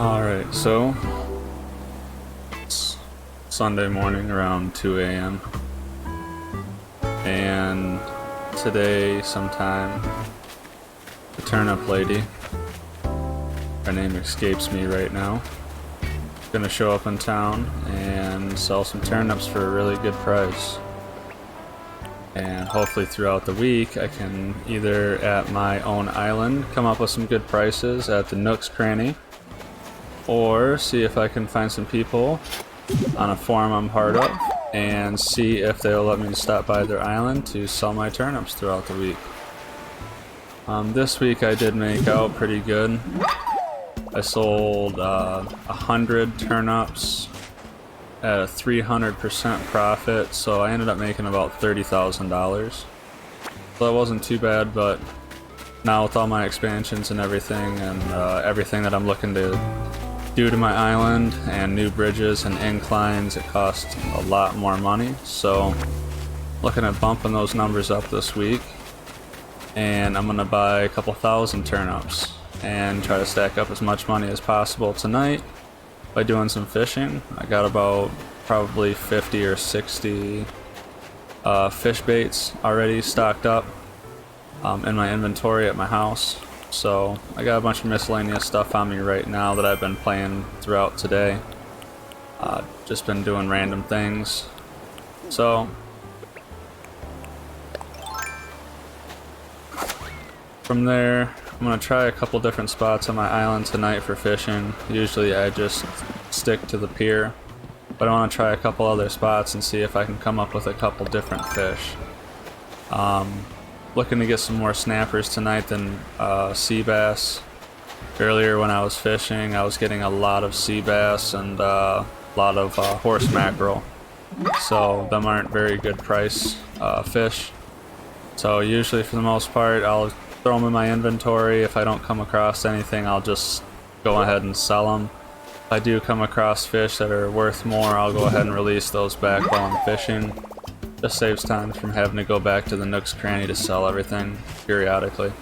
Alright, so it's Sunday morning around 2 a.m. and today sometime the turnip lady, her name escapes me right now, is gonna show up in town and sell some turnips for a really good price. And hopefully throughout the week I can either at my own island come up with some good prices at the Nook's Cranny, or see if I can find some people on a forum I'm part of and see if they'll let me stop by their island to sell my turnips throughout the week. This week I did make out pretty good. I sold 100 turnips at a 300% profit, so I ended up making about $30,000. So that wasn't too bad, but now with all my expansions and everything everything that I'm looking to do to my island and new bridges and inclines, it costs a lot more money. So looking at bumping those numbers up this week, and I'm gonna buy a couple thousand turnips and try to stack up as much money as possible tonight by doing some fishing. I got about probably 50 or 60 fish baits already stocked up in my inventory at my house. So I got a bunch of miscellaneous stuff on me right now that I've been playing throughout today. Just been doing random things. So from there, I'm gonna try a couple different spots on my island tonight for fishing. Usually I just stick to the pier, but I want to try a couple other spots and see if I can come up with a couple different fish. Looking to get some more snappers tonight than sea bass. Earlier when I was fishing, I was getting a lot of sea bass and a lot of horse mackerel. So them aren't very good price fish. So usually for the most part, I'll throw them in my inventory. If I don't come across anything, I'll just go ahead and sell them. If I do come across fish that are worth more, I'll go ahead and release those back while I'm fishing. Just saves time from having to go back to the Nook's Cranny to sell everything periodically.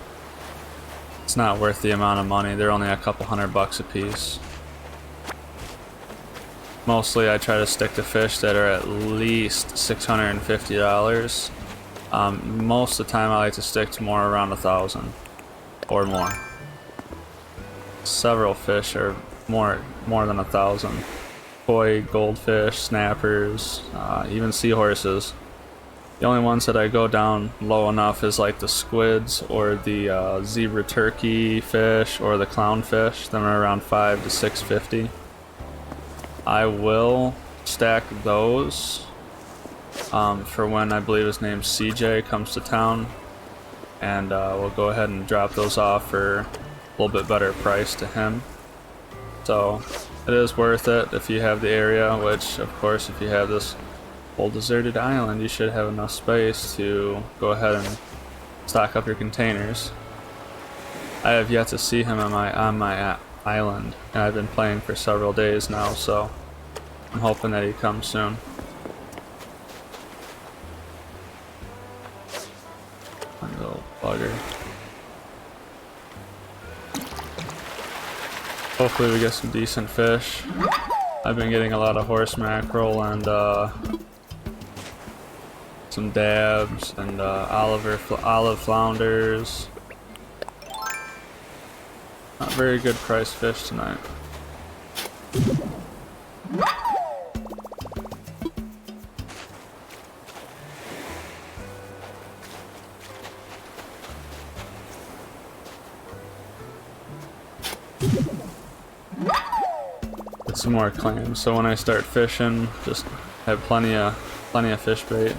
It's not worth the amount of money. They're only a couple $100 a piece. Mostly I try to stick to fish that are at least $650. Most of the time I like to stick to more around 1,000 or more. Several fish are more than 1,000. Koi, goldfish, snappers, even seahorses. The only ones that I go down low enough is like the squids or the zebra turkey fish or the clownfish. Them are around $5 to $650. I will stack those for when I believe his name's CJ comes to town, and we'll go ahead and drop those off for a little bit better price to him. So it is worth it if you have the area, which of course if you have this whole deserted island, you should have enough space to go ahead and stock up your containers. I have yet to see him on my island, and I've been playing for several days now, so I'm hoping that he comes soon. My little bugger. Hopefully we get some decent fish. I've been getting a lot of horse mackerel and some dabs and olive flounders. Not very good price fish tonight. Get some more clams, so when I start fishing, just have plenty of fish bait.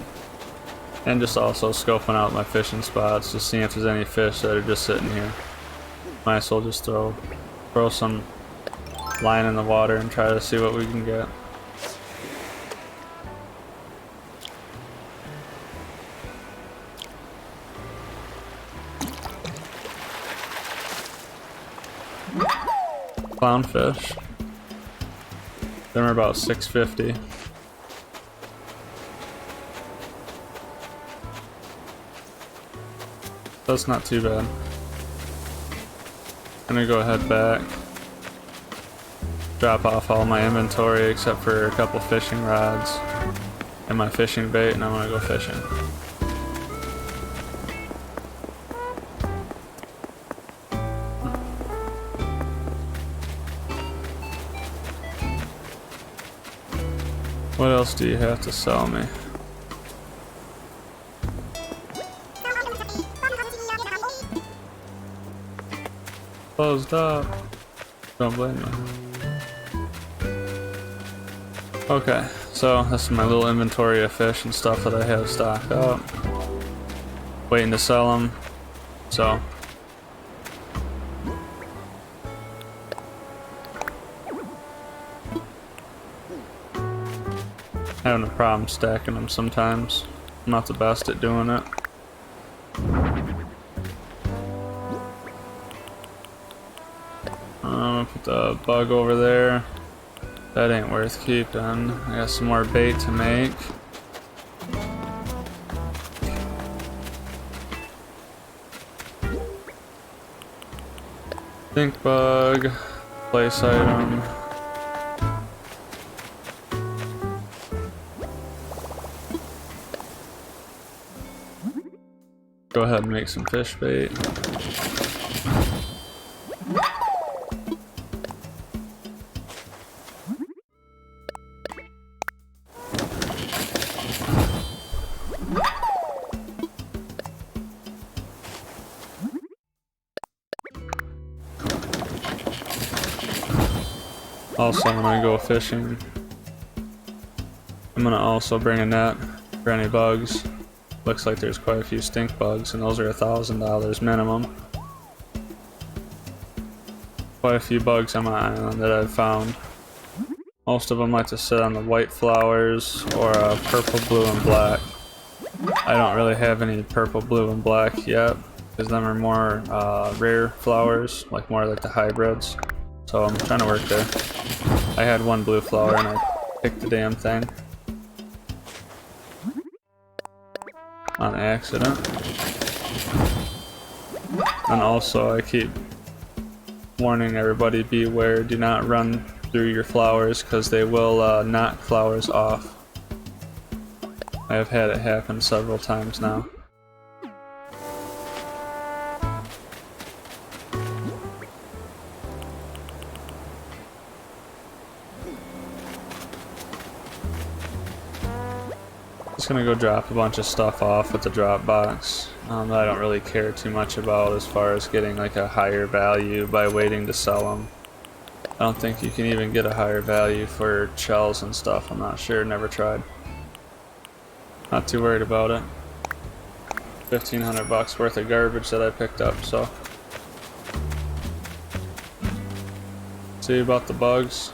And just also scoping out my fishing spots, just seeing if there's any fish that are just sitting here. Might as well just throw some line in the water and try to see what we can get. Clownfish. Them are about $650. That's not too bad. I'm gonna go ahead back. drop off all my inventory except for a couple fishing rods and my fishing bait, and I'm gonna go fishing. What else do you have to sell me? Closed up. Don't blame me. Okay, so this is my little inventory of fish and stuff that I have stocked up. Waiting to sell them. So having a problem stacking them sometimes. I'm not the best at doing it. Put the bug over there. That ain't worth keeping. I got some more bait to make. Stink bug. Place item. Go ahead and make some fish bait. Also, when I go fishing, I'm gonna also bring a net for any bugs. Looks like there's quite a few stink bugs, and those are $1,000 minimum. Quite a few bugs on my island that I've found. Most of them like to sit on the white flowers or purple, blue, and black. I don't really have any purple, blue, and black yet, because them are more rare flowers, like more like the hybrids. So I'm trying to work there. I had one blue flower and I picked the damn thing. On accident. And also I keep warning everybody, beware, do not run through your flowers because they will knock flowers off. I have had it happen several times now. Just gonna go drop a bunch of stuff off at the drop box that I don't really care too much about as far as getting like a higher value by waiting to sell them. I don't think you can even get a higher value for shells and stuff. I'm not sure, never tried. Not too worried about it. 1,500 bucks worth of garbage that I picked up, so. See about the bugs.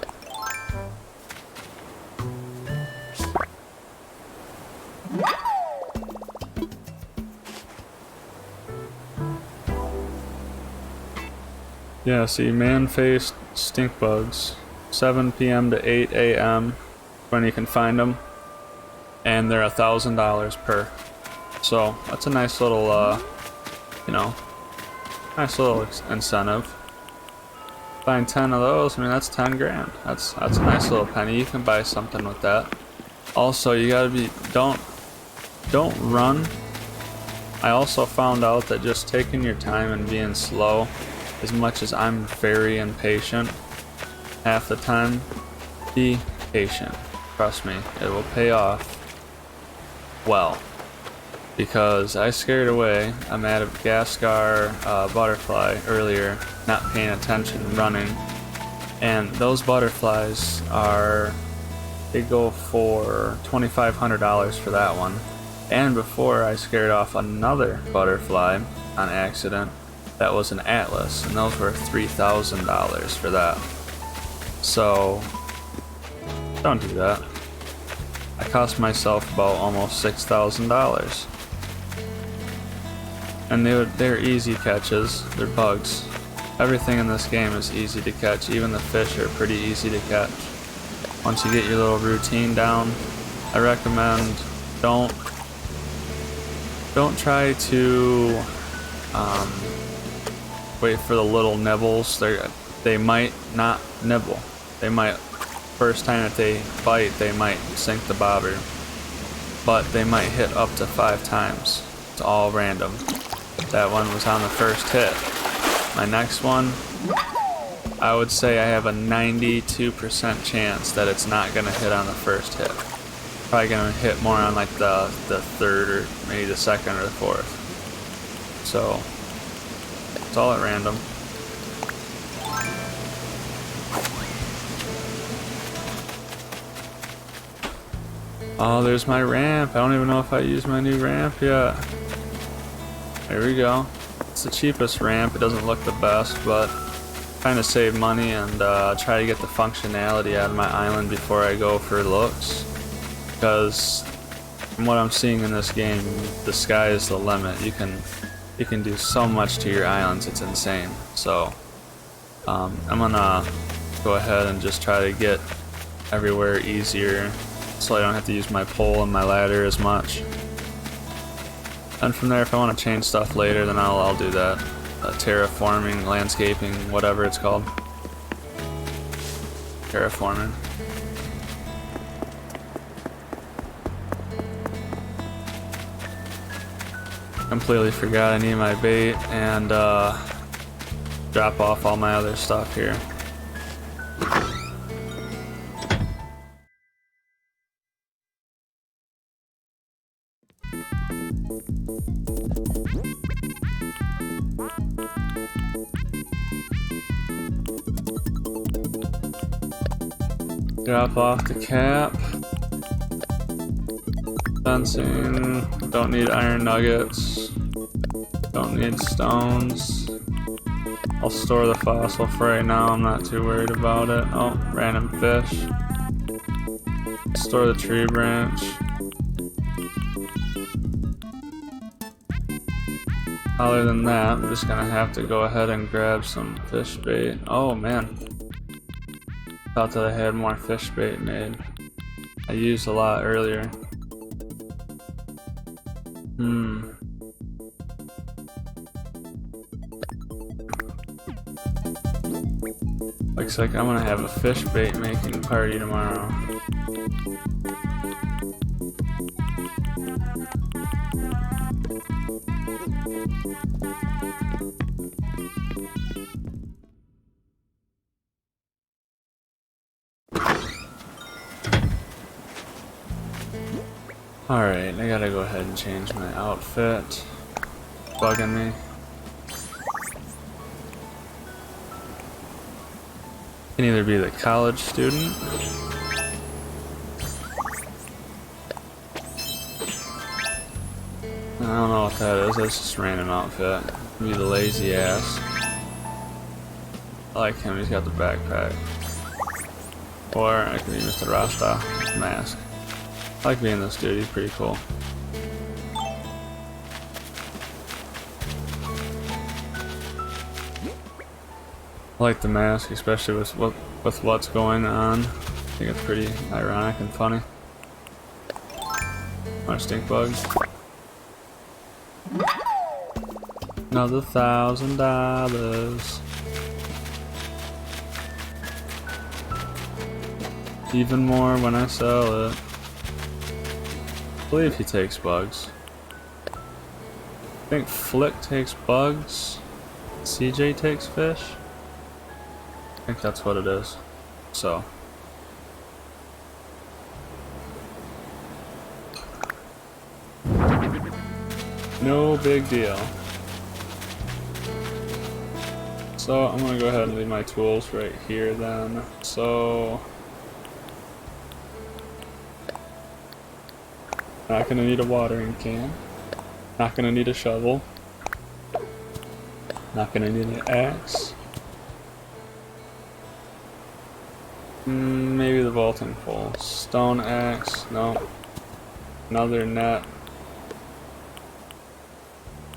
Yeah, see, man-faced stink bugs, 7 p.m. to 8 a.m. when you can find them, and they're $1,000 per. So that's a nice little, you know, nice little incentive. Find 10 of those, I mean that's 10 grand. That's a nice little penny. You can buy something with that. Also, you gotta be don't run. I also found out that just taking your time and being slow. As much as I'm very impatient, half the time, be patient. Trust me, it will pay off well. Because I scared away a Madagascar butterfly earlier, not paying attention, running. And those butterflies they go for $2,500 for that one. And before I scared off another butterfly on accident. That was an atlas, and those were $3,000 for that. So, don't do that. I cost myself about almost $6,000. And they're easy catches, they're bugs. Everything in this game is easy to catch, even the fish are pretty easy to catch. Once you get your little routine down, I recommend don't try to wait for the little nibbles. They might not nibble. They might, first time that they bite, they might sink the bobber, but they might hit up to 5 times. It's all random. That one was on the first hit. My next one, I would say I have a 92% chance that it's not gonna hit on the first hit. Probably gonna hit more on like the third or maybe the second or the fourth. So it's all at random. Oh, there's my ramp. I don't even know if I used my new ramp yet. There we go. It's the cheapest ramp. It doesn't look the best, but trying to save money and try to get the functionality out of my island before I go for looks. Because from what I'm seeing in this game, the sky is the limit. You can do so much to your islands. It's insane. So I'm gonna go ahead and just try to get everywhere easier, so I don't have to use my pole and my ladder as much. And from there, if I want to change stuff later, then I'll do that. Terraforming, landscaping, whatever it's called. Terraforming. Completely forgot I need my bait and drop off all my other stuff here. Drop off the cap. Fencing. Don't need iron nuggets. Don't need stones. I'll store the fossil for right now. I'm not too worried about it. Oh, random fish. Store the tree branch. Other than that, I'm just gonna have to go ahead and grab some fish bait. Oh man. Thought that I had more fish bait made. I used a lot earlier. Looks like I'm gonna have a fish bait making party tomorrow. Alright, I gotta go ahead and change my outfit. Bugging me. Can either be the college student. I don't know what that is, that's just a random outfit. Be the lazy ass. I like him, he's got the backpack. Or I could be Mr. Rasta mask. I like being this dude, he's pretty cool. I like the mask, especially with what's going on. I think it's pretty ironic and funny. My stink bug. Another $1,000. Even more when I sell it. I believe he takes bugs. I think Flick takes bugs. CJ takes fish. I think that's what it is. So. No big deal. So I'm gonna go ahead and leave my tools right here then. So not gonna need a watering can. Not gonna need a shovel. Not gonna need an axe. Maybe the vaulting pole. Stone axe. No. Another net.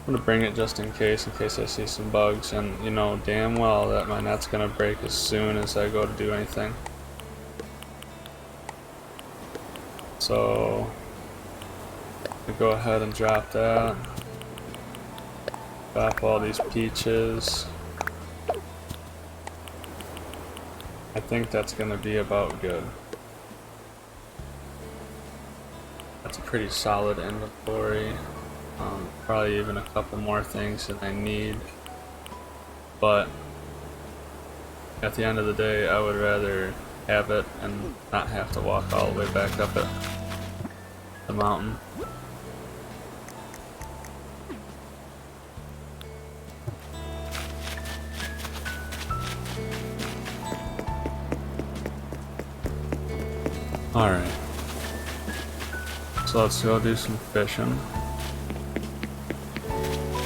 I'm gonna bring it just in case I see some bugs, and you know damn well that my net's gonna break as soon as I go to do anything. So I'll go ahead and drop that. Drop all these peaches. I think that's gonna be about good. That's a pretty solid inventory. Probably even a couple more things that I need. But at the end of the day, I would rather have it and not have to walk all the way back up it, the mountain. Alright. So let's go do some fishing.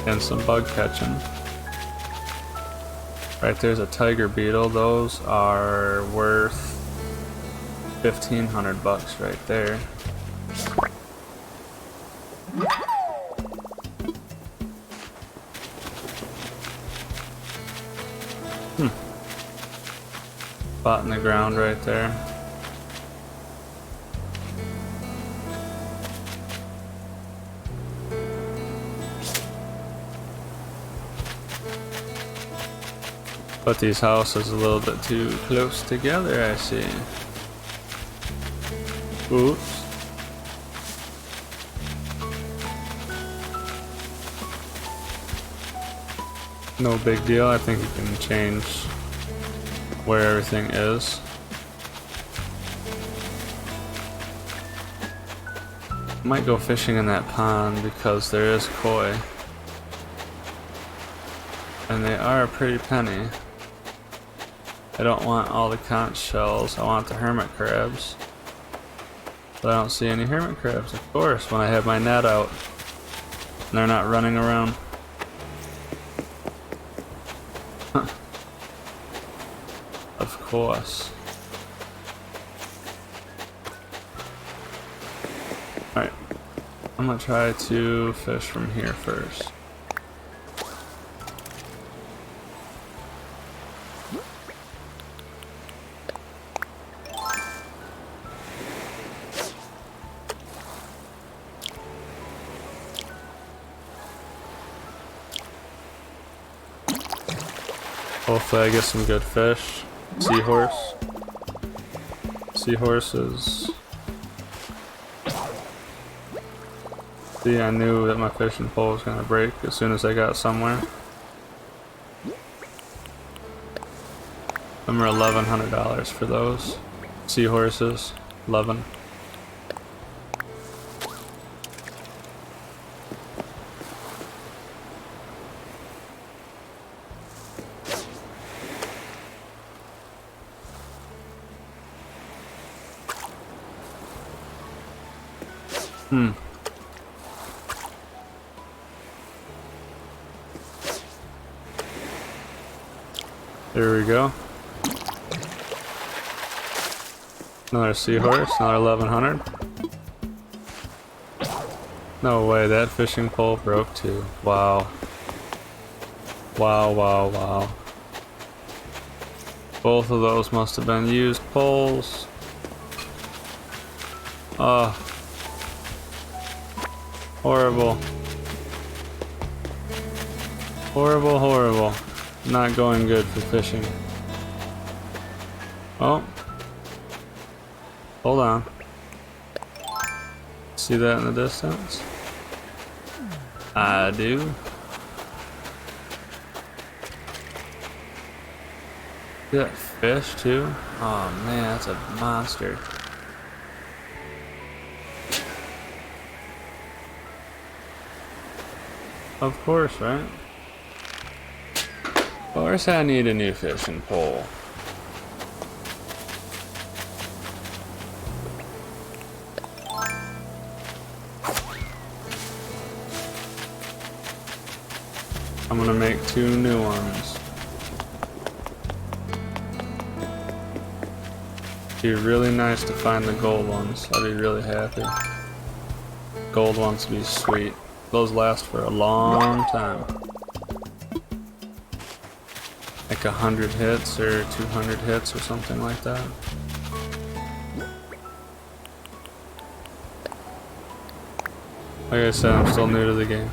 And some bug catching. Right there's a tiger beetle. Those are worth 1,500 bucks right there. Spot in the ground right there. Put these houses a little bit too close together, I see. Oops. No big deal, I think you can change where everything is. Might go fishing in that pond because there is koi. And they are a pretty penny. I don't want all the conch shells, I want the hermit crabs. But I don't see any hermit crabs, of course, when I have my net out. And they're not running around. Huh. Of course. Alright. I'm gonna try to fish from here first. Hopefully I get some good fish. Seahorse. Seahorses. See, I knew that my fishing pole was gonna break as soon as I got somewhere. Them are $1,100 for those. Seahorses. 11. There we go. Another seahorse, another 1,100. No way, that fishing pole broke too. Wow. Wow, wow, wow. Both of those must have been used poles. Oh. Horrible. Horrible, horrible. Not going good for fishing. Oh. Hold on. See that in the distance? I do. See that fish too? Oh man, that's a monster. Of course, right? Of course I need a new fishing pole. I'm gonna make 2 new ones. Be really nice to find the gold ones. I'd be really happy. Gold ones would be sweet. Those last for a long time. Like 100 hits or 200 hits or something like that. Like I said, I'm still new to the game.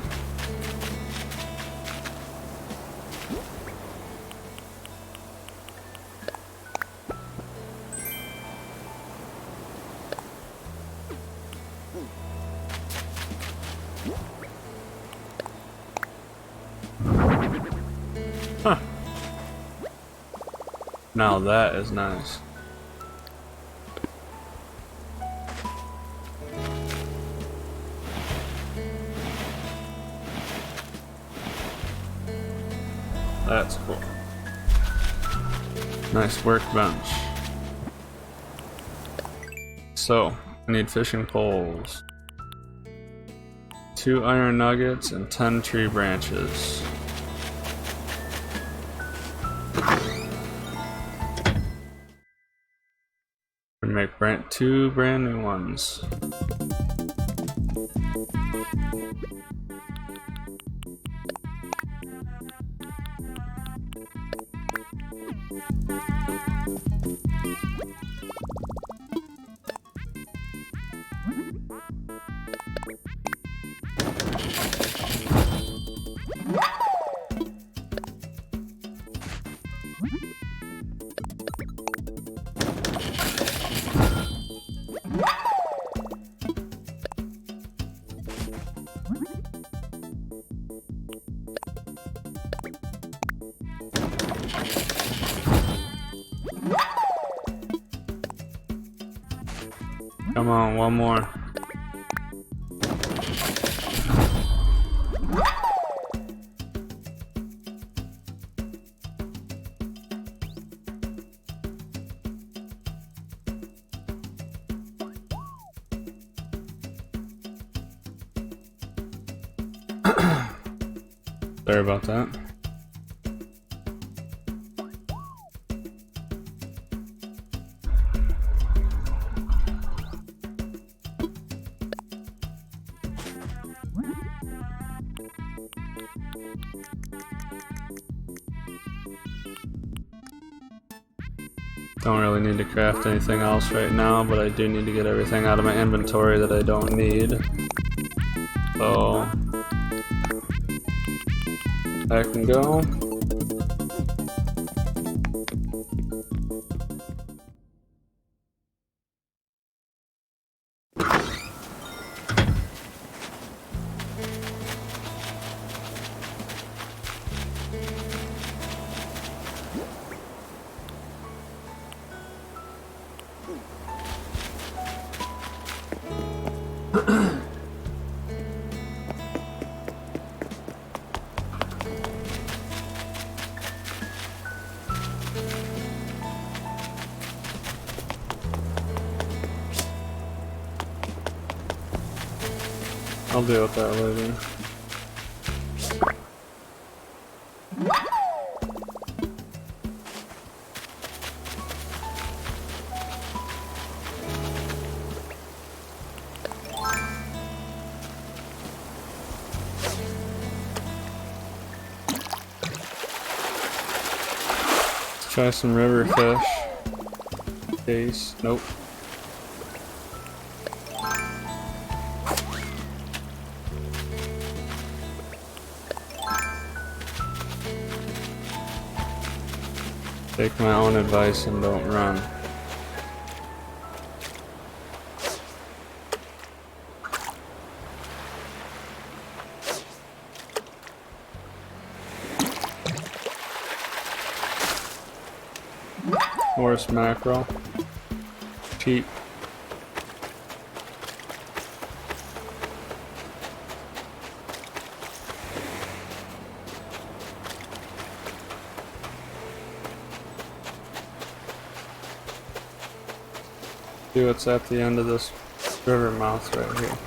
Now that is nice. That's cool. Nice workbench. So, I need fishing poles, 2 iron nuggets, and 10 tree branches. We make 2 brand new ones. Come on, one more. Sorry about that. Don't really need to craft anything else right now, but I do need to get everything out of my inventory that I don't need. So I can go. I'll deal with that later. Let's try some river fish. Case. Nope. Take my own advice and don't run. Horse mackerel. Cheap. See what's at the end of this river mouth right here.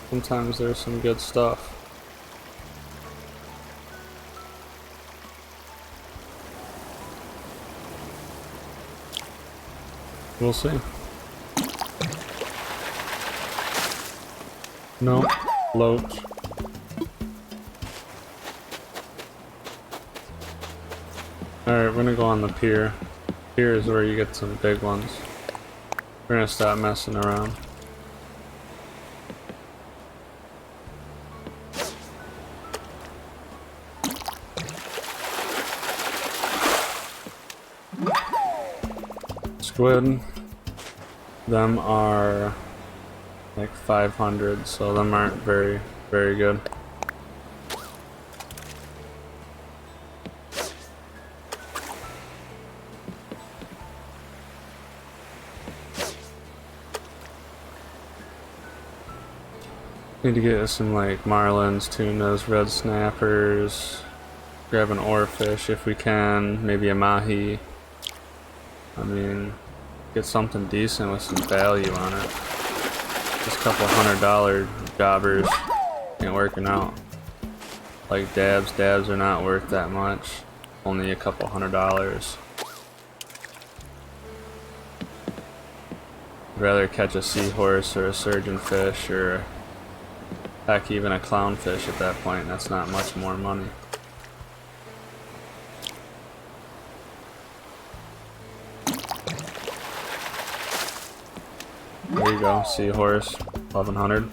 Sometimes there's some good stuff. We'll see. No, loach. Alright, we're gonna go on the pier. Here is where you get some big ones. We're gonna stop messing around. Squid, them are like 500, so them aren't very good. Need to get some like marlins, tunas, red snappers. Grab an oarfish if we can, maybe a mahi. I mean, get something decent with some value on it. Just a couple $100 jobbers ain't working out. Like dabs are not worth that much. Only a couple $100. I'd rather catch a seahorse or a surgeonfish or heck, even a clownfish at that point. That's not much more money. There you go, seahorse, 1100.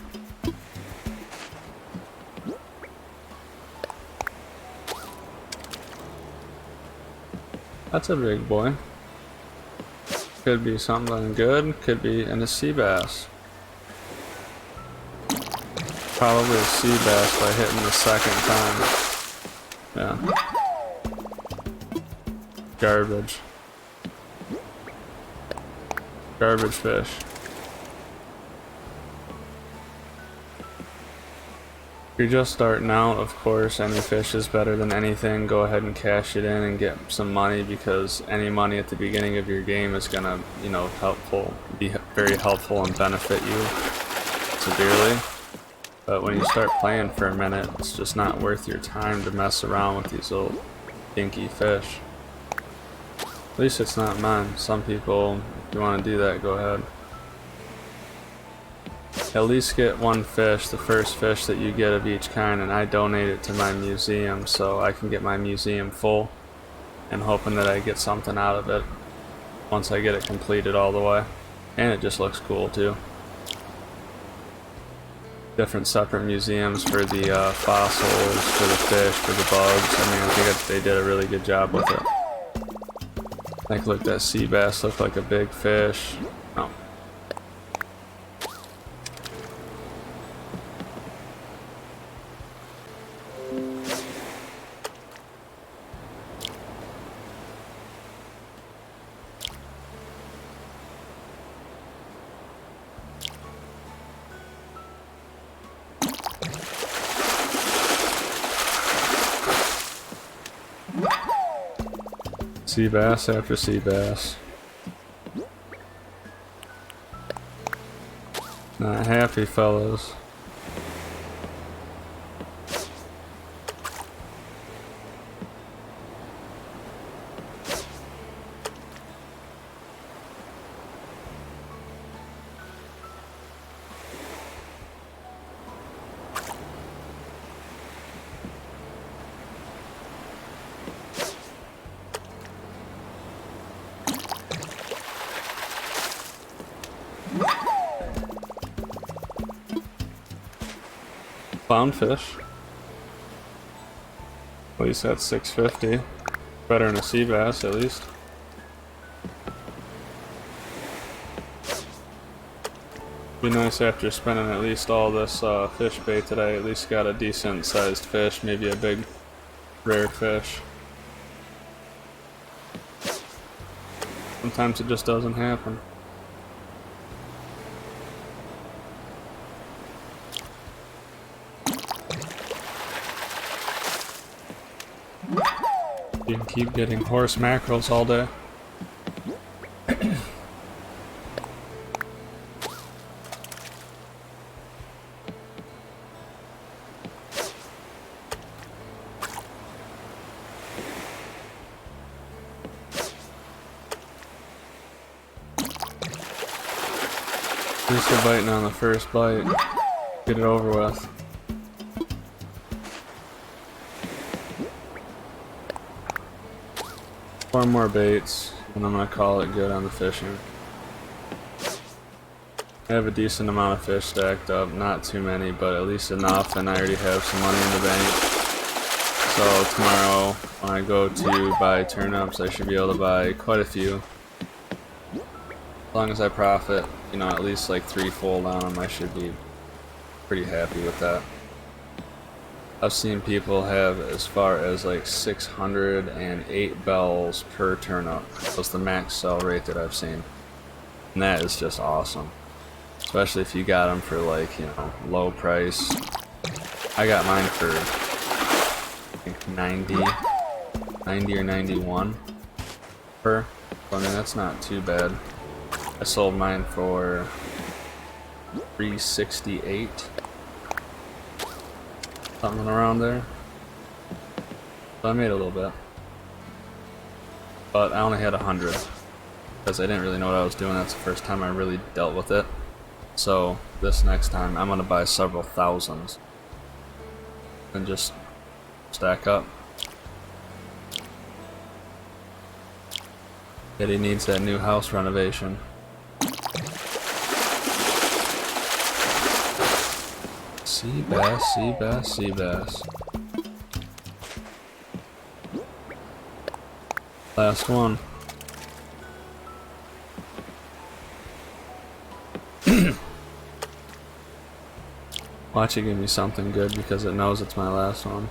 That's a big boy. Could be something good, could be in a sea bass. Probably a sea bass by hitting the second time. Yeah. Garbage. Garbage fish. If you're just starting out, of course, any fish is better than anything. Go ahead and cash it in and get some money, because any money at the beginning of your game is gonna, you know, be very helpful and benefit you severely. But when you start playing for a minute, it's just not worth your time to mess around with these little dinky fish. At least it's not mine. Some people, if you want to do that, go ahead. At least get one fish, the first fish that you get of each kind, and I donate it to my museum so I can get my museum full, and hoping that I get something out of it once I get it completed all the way. And it just looks cool too. Different separate museums for the fossils, for the fish, for the bugs. I mean, I think they did a really good job with it. Like, look, that sea bass looked like a big fish. Oh. Sea bass after sea bass. Not happy, fellas. Clownfish. At least that's 650. Better than a sea bass, at least. Be nice after spending at least all this fish bait today. At least got a decent sized fish, maybe a big rare fish. Sometimes it just doesn't happen. You can keep getting horse mackerels all day. At least you're biting on the first bite. Get it over with. Four more baits, and I'm gonna call it good on the fishing. I have a decent amount of fish stacked up, not too many, but at least enough, and I already have some money in the bank. So tomorrow, when I go to buy turnips, I should be able to buy quite a few. As long as I profit, you know, at least like 3 full on them, I should be pretty happy with that. I've seen people have as far as like 608 bells per turnip. That's the max sell rate that I've seen. And that is just awesome. especially if you got them for like, you know, low price. I got mine for I think 90 or 91 per. I mean, that's not too bad. I sold mine for 368, something around there. So I made a little bit, but I only had 100 because I didn't really know what I was doing. That's the first time I really dealt with it. So this next time I'm gonna buy several thousands and just stack up. Eddie needs that new house renovation. Sea bass, sea bass, sea bass. Last one. Watch it give me something good because it knows it's my last one.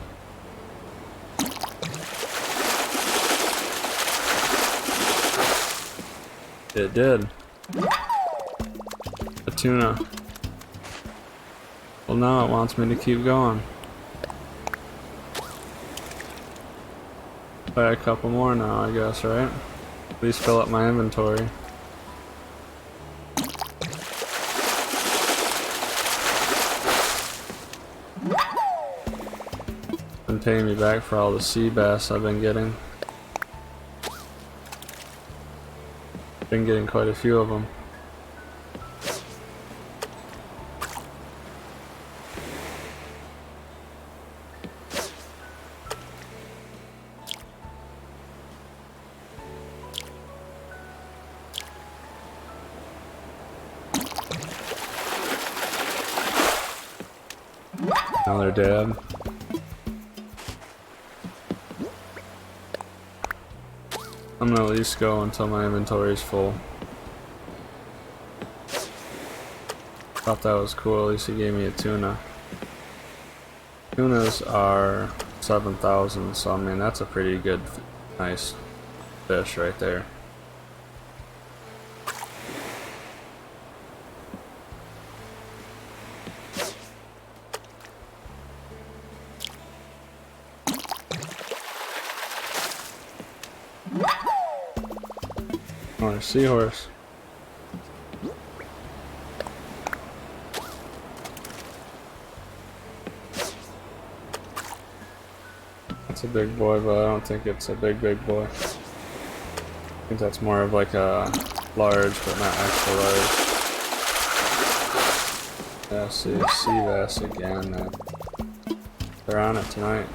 It did. A tuna. Well, now it wants me to keep going. Buy a couple more now, I guess, right? At least fill up my inventory. Been paying me back for all the sea bass I've been getting. Been getting quite a few of them. Another dab. I'm gonna at least go until my inventory is full. Thought that was cool, at least he gave me a tuna. Tunas are 7,000, so I mean that's a pretty good, nice fish right there. Or a seahorse. It's a big boy, but I don't think it's a big boy. I think that's more of like a large, but not extra large. Yeah, see, sea bass again. They're on it tonight.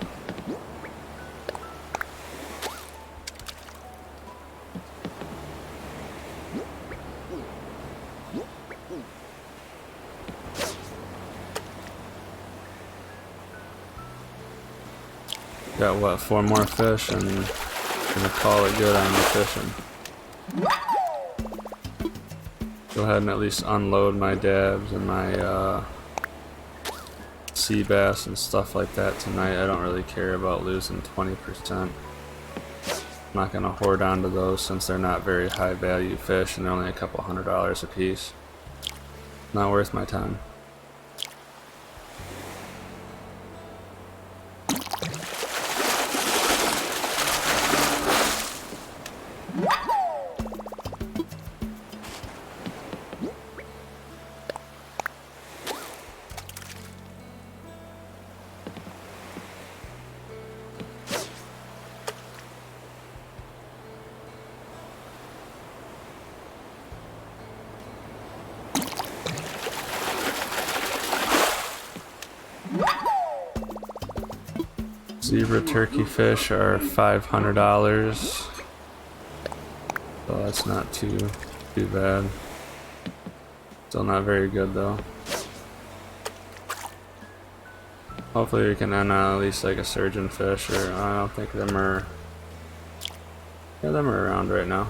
Got what, 4 more fish and gonna call it good on the fishing. Go ahead and at least unload my dabs and my sea bass and stuff like that tonight. I don't really care about losing 20%. I'm not gonna hoard onto those since they're not very high value fish and they're only a couple $100 a piece. Not worth my time. Zebra turkey fish are $500, so that's not too bad. Still not very good though. Hopefully we can end on at least like a surgeon fish, or I don't think them are. Yeah, them are around right now.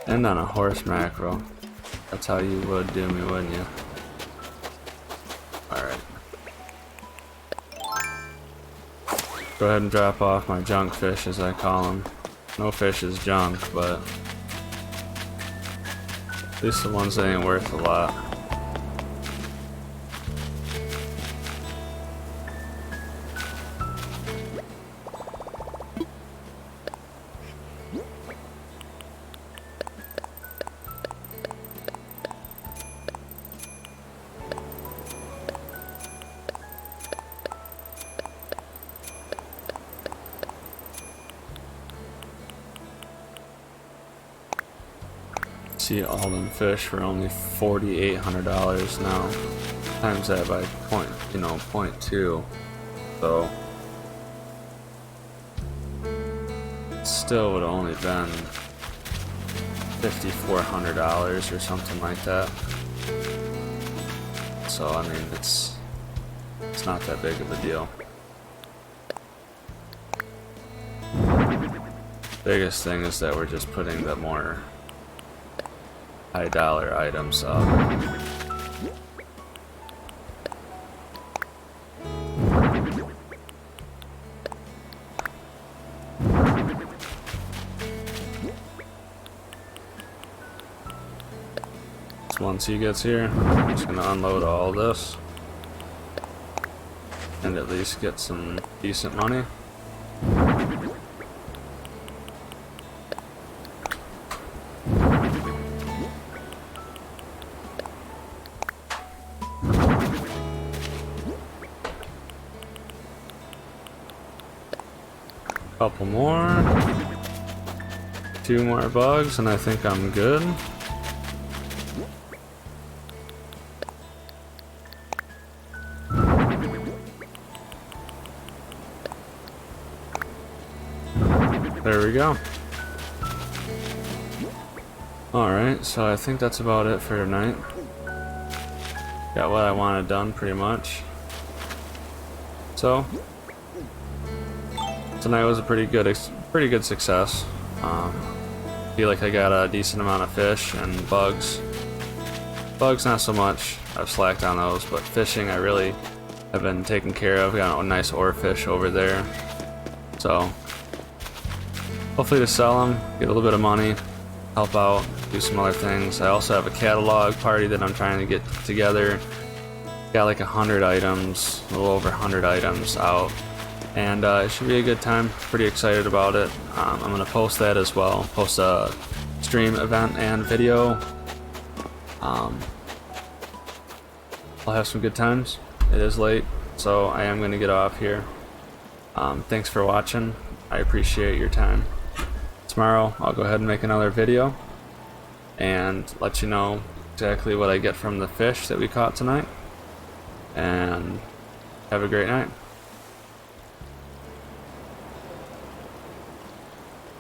End on a horse mackerel. That's how you would do me, wouldn't you? Alright. Go ahead and drop off my junk fish, as I call them. No fish is junk, but least the ones that ain't worth a lot. See all them fish for only $4,800 now. Times that by point two. So still would have only been $5,400 or something like that. So I mean it's not that big of a deal. Biggest thing is that we're just putting the more high dollar items up. So once he gets here, I'm just gonna unload all this and at least get some decent money. Couple more, 2 more bugs, and I think I'm good. There we go. Alright, so I think that's about it for tonight. Got what I wanted done pretty much. So tonight was a pretty good success. Feel like I got a decent amount of fish and bugs. Bugs not so much. I've slacked on those, but fishing I really have been taken care of. Got a nice oarfish over there. So hopefully to sell them, get a little bit of money, help out, do some other things. I also have a catalog party that I'm trying to get together. Got like 100 items, a little over 100 items out. And it should be a good time. Pretty excited about it. I'm going to post that as well. Post a stream event and video. I'll have some good times. It is late, so I am going to get off here. Thanks for watching. I appreciate your time. Tomorrow I'll go ahead and make another video and let you know exactly what I get from the fish that we caught tonight. And have a great night.